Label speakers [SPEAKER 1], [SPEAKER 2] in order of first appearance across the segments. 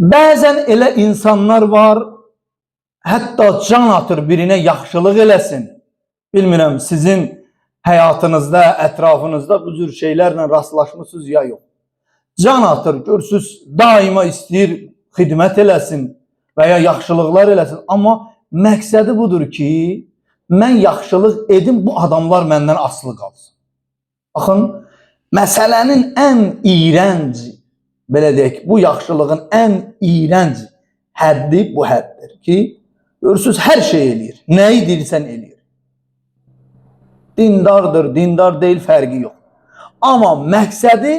[SPEAKER 1] Bəzən elə insanlar var, hətta can atır birinə yaxşılıq eləsin. Bilmirəm, sizin həyatınızda, ətrafınızda bu cür şeylərlə rastlaşmışsınız ya yox. Can atır, görürsünüz, daima istəyir xidmət eləsin və ya yaxşılıqlar eləsin. Amma məqsədi budur ki, mən yaxşılıq edim, bu adamlar məndən asılı qalsın. Baxın, məsələnin ən iyrənc, belə deyək, bu yaxşılığın ən iyrənc həddi bu həddir ki, görürsünüz, hər şey eləyir. Nəyi deyirsən eləyir. Dindardır, dindar deyil, fərqi yox. Amma məqsədi,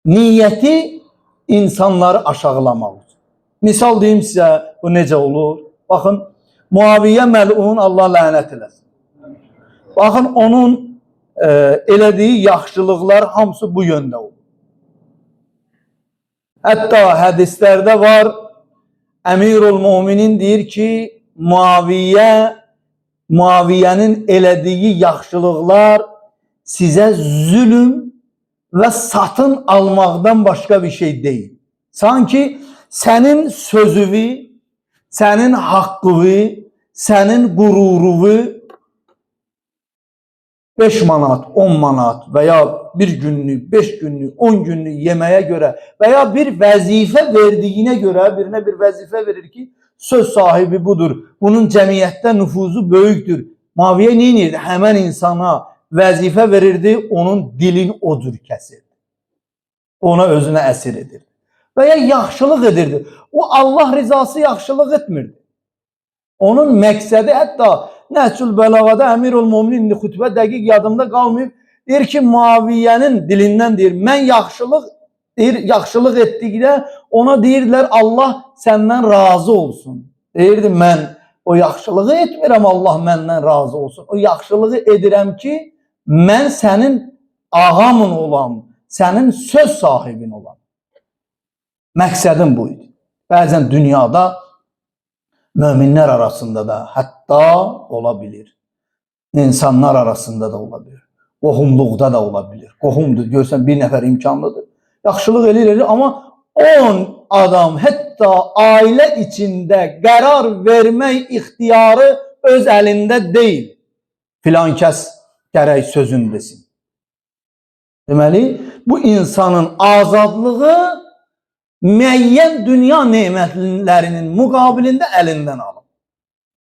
[SPEAKER 1] niyyəti insanları aşağılamaqdır. Misal deyim sizə, bu necə olur? Baxın, Muaviyyə məlun, Allah lənət eləsin. Baxın, onun elədiyi yaxşılıqlar hamısı bu yöndə olur. Hətta hədislərdə var, Əmirul Müminin deyir ki, Muaviyyənin elədiyi yaxşılıqlar sizə zülm və satın almaqdan başqa bir şey deyil. Sanki sənin sözüvi, sənin haqqıvi, sənin qururuvi 5 manat, 10 manat və ya bir günlük, 5 günlük, 10 günlük yeməyə görə və ya bir vəzifə verdiyinə görə birinə bir vəzifə verir ki, söz sahibi budur. Bunun cəmiyyətdə nüfuzu böyükdür. Muaviyyə nə edirdi? Həmən insana vəzifə verirdi, onun dilini o cür kəsirdi. Ona özünə əsir edirdi. Və ya yaxşılıq edirdi. O Allah rizası yaxşılıq etmirdi. Onun məqsədi hətta Nəhcül Bəlağada Əmirul Müminin xütbə dəqiq yadımda qalmayıb. Deyir ki, Muaviyyənin dilindən deyir, mən yaxşılıq etdikdə ona deyirdilər, Allah səndən razı olsun. Deyirdi, mən o yaxşılığı etmirəm, Allah məndən razı olsun. O yaxşılığı edirəm ki, mən sənin ağamın olam, sənin söz sahibin olam. Məqsədim bu idi. Bəzən dünyada möminlər arasında da hətta ola bilir. İnsanlar arasında da ola bilir. Qohumluqda da ola bilir. Qohumdur, görsən bir nəfər imkanlıdır. Yaxşılıq elir, amma 10 adam, hətta ailə içində qərar vermək ixtiyarı öz əlində deyil. Filan kəs gərək sözün desin. Deməli, bu insanın azadlığı müəyyən dünya nemətlərinin müqabilində əlindən alır.